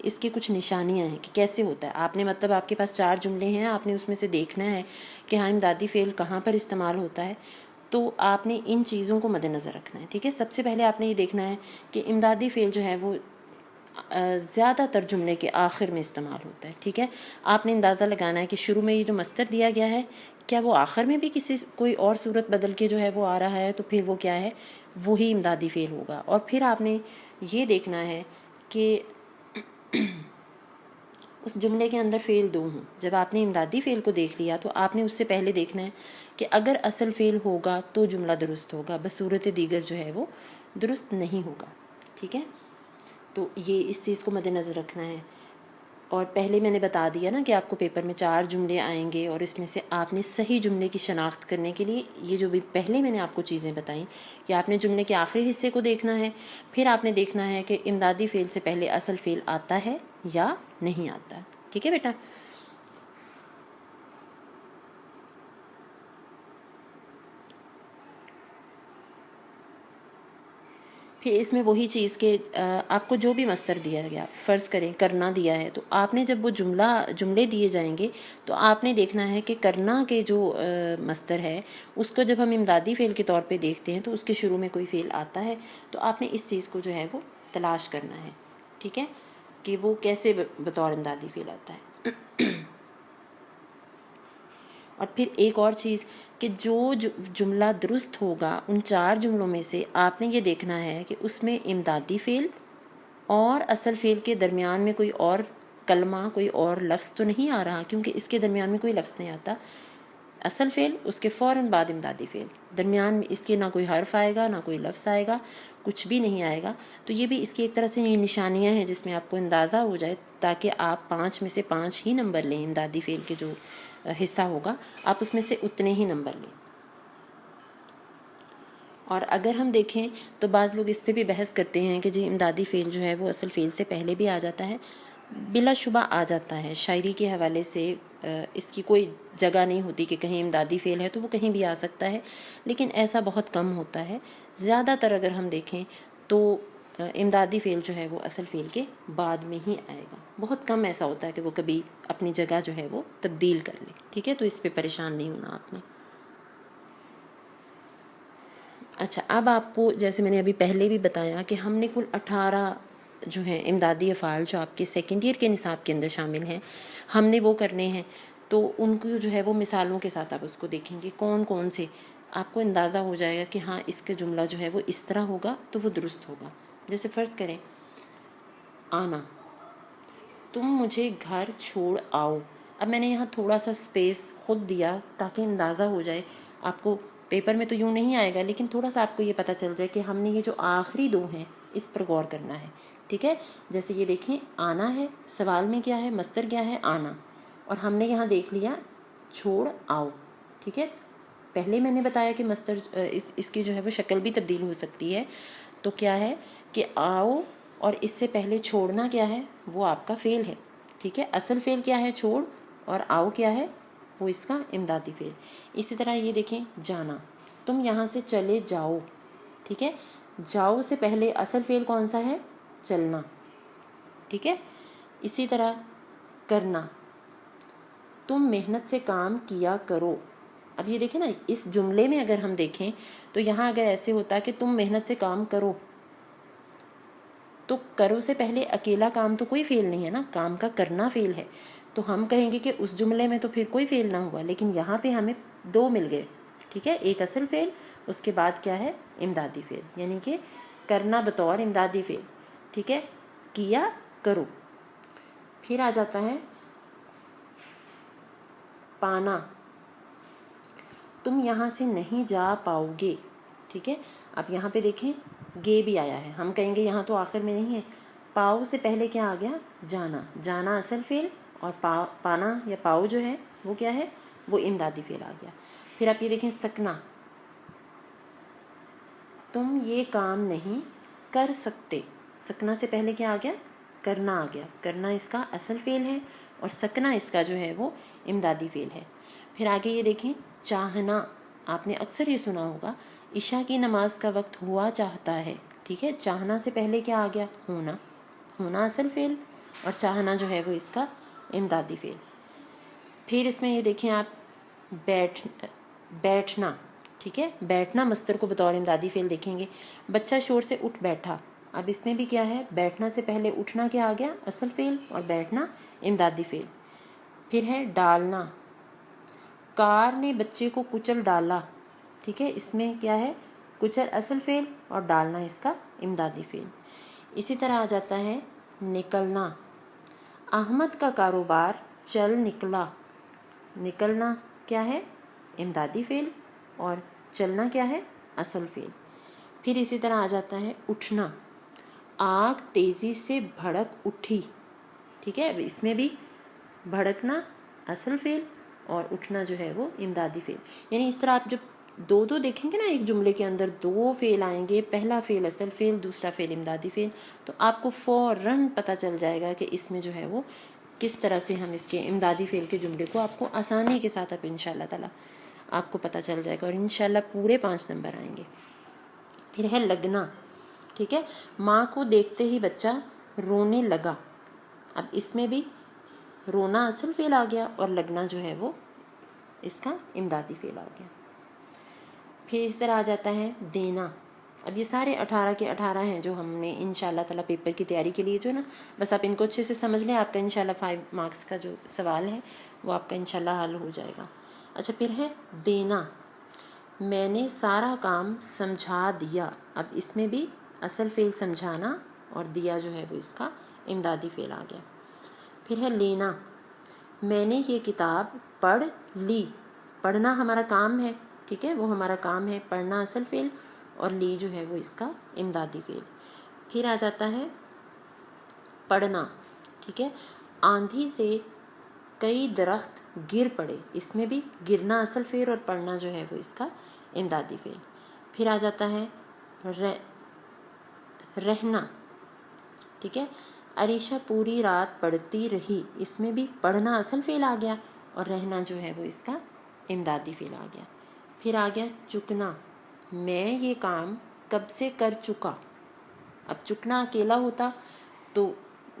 اس کی کچھ نشانیاں ہیں کہ کیسے ہوتا ہے. آپ نے مطلب آپ کے پاس 4 جملے ہیں, آپ نے اس میں سے دیکھنا ہے کہ ہاں امدادی فعل کہاں پر استعمال ہوتا ہے. تو آپ نے ان چیزوں کو مد نظر رکھنا ہے. ٹھیک ہے, سب سے پہلے آپ نے یہ دیکھنا ہے کہ امدادی فعل جو ہے وہ زیادہ تر جملے کے آخر میں استعمال ہوتا ہے. ٹھیک ہے, آپ نے اندازہ لگانا ہے کہ شروع میں یہ جو مصدر دیا گیا ہے کیا وہ آخر میں بھی کوئی اور صورت بدل کے جو ہے وہ آ رہا ہے, تو پھر وہ کیا ہے, وہی امدادی فعل ہوگا. اور پھر آپ نے یہ دیکھنا ہے کہ اس جملے کے اندر فعل 2 ہوں. جب آپ نے امدادی فعل کو دیکھ لیا تو آپ نے اس سے پہلے دیکھنا ہے کہ اگر اصل فعل ہوگا تو جملہ درست ہوگا, بصورت دیگر جو ہے وہ درست نہیں ہوگا. ٹھیک ہے, تو یہ اس چیز کو مد نظر رکھنا ہے. اور پہلے میں نے بتا دیا نا کہ آپ کو پیپر میں 4 جملے آئیں گے, اور اس میں سے آپ نے صحیح جملے کی شناخت کرنے کے لیے یہ جو بھی پہلے میں نے آپ کو چیزیں بتائیں کہ آپ نے جملے کے آخری حصے کو دیکھنا ہے, پھر آپ نے دیکھنا ہے کہ امدادی فعل سے پہلے اصل فعل آتا ہے یا نہیں آتا. ٹھیک ہے بیٹا. پھر اس میں وہی چیز کہ آپ کو جو بھی مصدر دیا گیا, فرض کریں کرنا دیا ہے, تو آپ نے جب وہ جملے دیے جائیں گے تو آپ نے دیکھنا ہے کہ کرنا کے جو مصدر ہے اس کو جب ہم امدادی فعل کے طور پہ دیکھتے ہیں تو اس کے شروع میں کوئی فعل آتا ہے, تو آپ نے اس چیز کو جو ہے وہ تلاش کرنا ہے. ٹھیک ہے, کہ وہ کیسے بطور امدادی فعل آتا ہے. اور پھر ایک اور چیز کہ جو جملہ درست ہوگا ان 4 جملوں میں سے آپ نے یہ دیکھنا ہے کہ اس میں امدادی فعل اور اصل فعل کے درمیان میں کوئی اور کلمہ, کوئی اور لفظ تو نہیں آ رہا, کیونکہ اس کے درمیان میں کوئی لفظ نہیں آتا. اصل فعل, اس کے فوراً بعد امدادی فعل, درمیان میں اس کے نہ کوئی حرف آئے گا نہ کوئی لفظ آئے گا, کچھ بھی نہیں آئے گا. تو یہ بھی اس کی ایک طرح سے نشانیاں ہیں جس میں آپ کو اندازہ ہو جائے, تاکہ آپ 5 میں سے 5 ہی نمبر لیں. امدادی فعل کے جو حصہ ہوگا آپ اس میں سے اتنے ہی نمبر لیں. اور اگر ہم دیکھیں تو بعض لوگ اس پہ بھی بحث کرتے ہیں کہ جی امدادی فعل جو ہے وہ اصل فعل سے پہلے بھی آ جاتا ہے. بلا شبہ آ جاتا ہے. شاعری کے حوالے سے اس کی کوئی جگہ نہیں ہوتی کہ کہیں امدادی فعل ہے تو وہ کہیں بھی آ سکتا ہے, لیکن ایسا بہت کم ہوتا ہے. زیادہ تر اگر ہم دیکھیں تو امدادی فعل جو ہے وہ اصل فعل کے بعد میں ہی آئے گا. بہت کم ایسا ہوتا ہے کہ وہ کبھی اپنی جگہ جو ہے وہ تبدیل کر لے. ٹھیک ہے, تو اس پہ پریشان نہیں ہونا آپ نے. اچھا, اب آپ کو جیسے میں نے ابھی پہلے بھی بتایا کہ ہم نے کل 18 جو ہیں امدادی افعال جو آپ کے سیکنڈ ایئر کے نصاب کے اندر شامل ہیں ہم نے وہ کرنے ہیں. تو ان کو جو ہے وہ مثالوں کے ساتھ آپ اس کو دیکھیں گے کون کون سے, آپ کو اندازہ ہو جائے گا کہ ہاں اس کا جملہ جو ہے وہ اس طرح ہوگا تو وہ درست ہوگا. جیسے فرض کریں آنا, تم مجھے گھر چھوڑ آؤ. اب میں نے یہاں تھوڑا سا سپیس خود دیا تاکہ اندازہ ہو جائے آپ کو. پیپر میں تو یوں نہیں آئے گا, لیکن تھوڑا سا آپ کو یہ پتہ چل جائے کہ ہم نے یہ جو آخری 2 ہیں اس پر غور کرنا ہے. ٹھیک ہے, جیسے یہ دیکھیں آنا ہے, سوال میں کیا ہے, مصدر کیا ہے, آنا, اور ہم نے یہاں دیکھ لیا چھوڑ آؤ. ٹھیک ہے, پہلے میں نے بتایا کہ مصدر اس کی جو ہے وہ شکل بھی تبدیل ہو سکتی ہے. تو کیا ہے کہ آؤ اور اس سے پہلے چھوڑنا کیا ہے, وہ آپ کا فعل ہے. ٹھیک ہے, اصل فعل کیا ہے, چھوڑ, اور آؤ کیا ہے, وہ اس کا امدادی فعل. اسی طرح یہ دیکھیں جانا, تم یہاں سے چلے جاؤ. ٹھیک ہے, جاؤ سے پہلے اصل فعل کون سا ہے, چلنا. ٹھیک ہے, اسی طرح کرنا, تم محنت سے کام کیا کرو. اب یہ دیکھیں نا, اس جملے میں اگر ہم دیکھیں تو یہاں اگر ایسے ہوتا کہ تم محنت سے کام کرو, تو کرو سے پہلے اکیلا کام تو کوئی فعل نہیں ہے نا, کام کا کرنا فعل ہے. تو ہم کہیں گے کہ اس جملے میں تو پھر کوئی فعل نہ ہوا, لیکن یہاں پہ ہمیں 2 مل گئے. ٹھیک ہے, ایک اصل فعل, اس کے بعد کیا ہے, امدادی فعل, یعنی کہ کرنا بطور امدادی فعل. ٹھیک ہے, کیا کرو. پھر آ جاتا ہے پانا, تم یہاں سے نہیں جا پاؤ گے. ٹھیک ہے, اب یہاں پہ دیکھیں گے بھی آیا ہے, ہم کہیں گے یہاں تو آخر میں نہیں ہے. پاؤ سے پہلے کیا آ گیا, جانا. جانا اصل فعل, اور پانا یا پاؤ جو ہے وہ کیا ہے, وہ امدادی فعل آ گیا. پھر آپ یہ دیکھیں سکنا, تم یہ کام نہیں کر سکتے. سکنا سے پہلے کیا آ گیا, کرنا آ گیا. کرنا اس کا اصل فعل ہے اور سکنا اس کا جو ہے وہ امدادی فعل ہے. پھر آگے یہ دیکھیں چاہنا, آپ نے اکثر یہ سنا ہوگا عشاء کی نماز کا وقت ہوا چاہتا ہے. ٹھیک ہے, چاہنا سے پہلے کیا آ گیا, ہونا. ہونا اصل فعل, اور چاہنا جو ہے وہ اس کا امدادی فعل. پھر اس میں یہ دیکھیں آپ بیٹھنا. ٹھیک ہے, بیٹھنا مصدر کو بطور امدادی فعل دیکھیں گے. بچہ شور سے اٹھ بیٹھا. اب اس میں بھی کیا ہے, بیٹھنا سے پہلے اٹھنا کیا آ گیا, اصل فعل, اور بیٹھنا امدادی فعل. پھر ہے ڈالنا. کار نے بچے کو کچل ڈالا. ٹھیک ہے, اس میں کیا ہے, کچل اصل فعل اور ڈالنا اس کا امدادی فعل. اسی طرح آ جاتا ہے نکلنا. احمد کا کاروبار چل نکلا. نکلنا کیا ہے, امدادی فعل, اور چلنا کیا ہے, اصل فعل. پھر اسی طرح آ جاتا ہے اٹھنا. آگ تیزی سے بھڑک اٹھی. ٹھیک ہے, اب اس میں بھی بھڑکنا اصل فعل اور اٹھنا جو ہے وہ امدادی فعل. یعنی اس طرح آپ جب دو دیکھیں گے نا, ایک جملے کے اندر دو فعل آئیں گے, پہلا فعل اصل فعل, دوسرا فعل امدادی فعل, تو آپ کو فوراً پتہ چل جائے گا کہ اس میں جو ہے وہ کس طرح سے ہم اس کے امدادی فعل کے جملے کو آپ کو آسانی کے ساتھ اب انشاءاللہ تعالیٰ آپ کو پتہ چل جائے گا, اور انشاءاللہ پورے 5 نمبر آئیں گے. پھر ہے لگنا. ٹھیک ہے, ماں کو دیکھتے ہی بچہ رونے لگا. اب اس میں بھی رونا اصل فعل آ گیا اور لگنا جو ہے وہ اس کا امدادی فعل آ گیا. پھر اس طرح آ جاتا ہے دینا. اب یہ سارے 18 کے 18 ہیں جو ہم نے انشاءاللہ تعالیٰ پیپر کی تیاری کے لیے جو نا, بس آپ ان کو اچھے سے سمجھ لیں, آپ کا انشاءاللہ 5 مارکس کا جو سوال ہے وہ آپ کا انشاءاللہ حل ہو جائے گا. اچھا, پھر ہے دینا. میں نے سارا کام سمجھا دیا. اب اس میں بھی اصل فعل سمجھانا اور دیا جو ہے وہ اس کا امدادی فعل آ گیا. پھر ہے لینا. میں نے یہ کتاب پڑھ لی. پڑھنا ہمارا کام ہے. ٹھیک ہے, وہ ہمارا کام ہے, پڑھنا اصل فعل اور لی جو ہے وہ اس کا امدادی فعل. پھر آ جاتا ہے پڑھنا. ٹھیک ہے, آندھی سے کئی درخت گر پڑے. اس میں بھی گرنا اصل فعل اور پڑھنا جو ہے وہ اس کا امدادی فعل. پھر آ جاتا ہے رہنا. ٹھیک ہے, عریشہ پوری رات پڑھتی رہی. اس میں بھی پڑھنا اصل فعل آ گیا اور رہنا جو ہے وہ اس کا امدادی فعل آ گیا. پھر آ گیا چکنا. میں یہ کام کب سے کر چکا. اب چکنا اکیلا ہوتا تو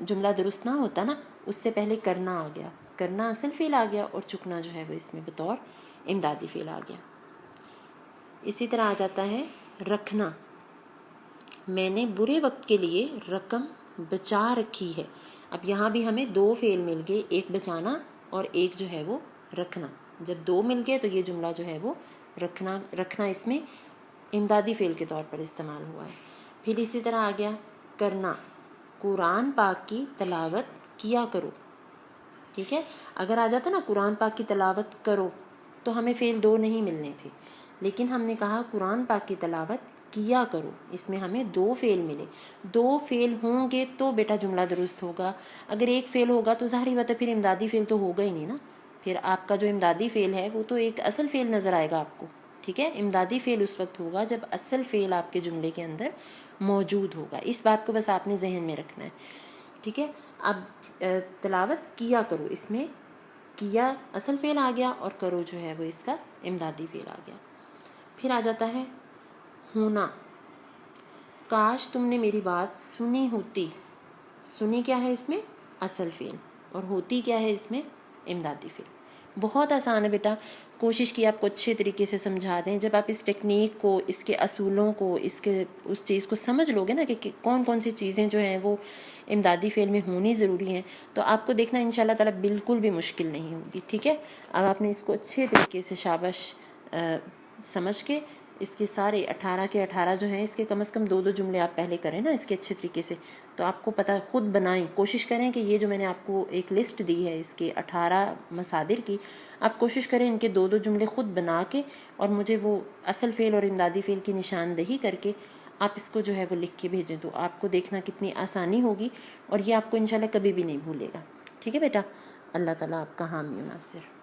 جملہ درست نہ ہوتا نا, اس سے پہلے کرنا آ گیا, کرنا اصل فعل آ گیا اور چکنا جو ہے وہ اس میں بطور امدادی فعل آ گیا. اسی طرح آ جاتا ہے رکھنا. میں نے برے وقت کے لیے رقم بچا رکھی ہے. اب یہاں بھی ہمیں 2 فعل مل گئے, ایک بچانا اور ایک جو ہے وہ رکھنا. جب 2 مل گئے تو یہ جملہ جو ہے وہ رکھنا اس میں امدادی فعل کے طور پر استعمال ہوا ہے. پھر اسی طرح آ گیا کرنا. قرآن پاک کی تلاوت کیا کرو. ٹھیک ہے, اگر آ جاتا نا قرآن پاک کی تلاوت کرو تو ہمیں فعل 2 نہیں ملنے تھے, لیکن ہم نے کہا قرآن پاک کی تلاوت کیا کرو. اس میں ہمیں 2 فعل ملے. 2 فعل ہوں گے تو بیٹا جملہ درست ہوگا. اگر ایک فعل ہوگا تو ظاہری بات ہے پھر امدادی فعل تو ہوگا ہی نہیں نا. پھر آپ کا جو امدادی فعل ہے وہ تو ایک اصل فعل نظر آئے گا آپ کو. ٹھیک ہے, امدادی فعل اس وقت ہوگا جب اصل فعل آپ کے جملے کے اندر موجود ہوگا. اس بات کو بس آپ نے ذہن میں رکھنا ہے. ٹھیک ہے, اب تلاوت کیا کرو. اس میں کیا اصل فعل آ گیا اور کرو جو ہے وہ اس کا امدادی فعل آ گیا. پھر آ جاتا ہے ہونا. کاش تم نے میری بات سنی ہوتی. سنی کیا ہے اس میں اصل فعل اور ہوتی کیا ہے اس میں امدادی فعل. بہت آسان ہے بیٹا, کوشش کی آپ کو اچھے طریقے سے سمجھا دیں. جب آپ اس ٹیکنیک کو, اس کے اصولوں کو, اس چیز کو سمجھ لو گے نا کہ کون کون سی چیزیں جو ہیں وہ امدادی فعل میں ہونی ضروری ہیں, تو آپ کو دیکھنا انشاءاللہ تعالی بالکل بھی مشکل نہیں ہوگی. ٹھیک ہے, اب آپ نے اس کو اچھے طریقے سے شاباش سمجھ کے اس کے سارے 18 کے 18 جو ہیں, اس کے کم از کم 2 جملے آپ پہلے کریں نا اس کے اچھے طریقے سے, تو آپ کو پتہ خود بنائیں. کوشش کریں کہ یہ جو میں نے آپ کو ایک لسٹ دی ہے اس کے 18 مصادر کی, آپ کوشش کریں ان کے 2 جملے خود بنا کے اور مجھے وہ اصل فعل اور امدادی فعل کی نشاندہی کر کے آپ اس کو جو ہے وہ لکھ کے بھیجیں, تو آپ کو دیکھنا کتنی آسانی ہوگی اور یہ آپ کو انشاءاللہ کبھی بھی نہیں بھولے گا. ٹھیک ہے بیٹا, اللہ تعالیٰ آپ کا حامی و ناصر.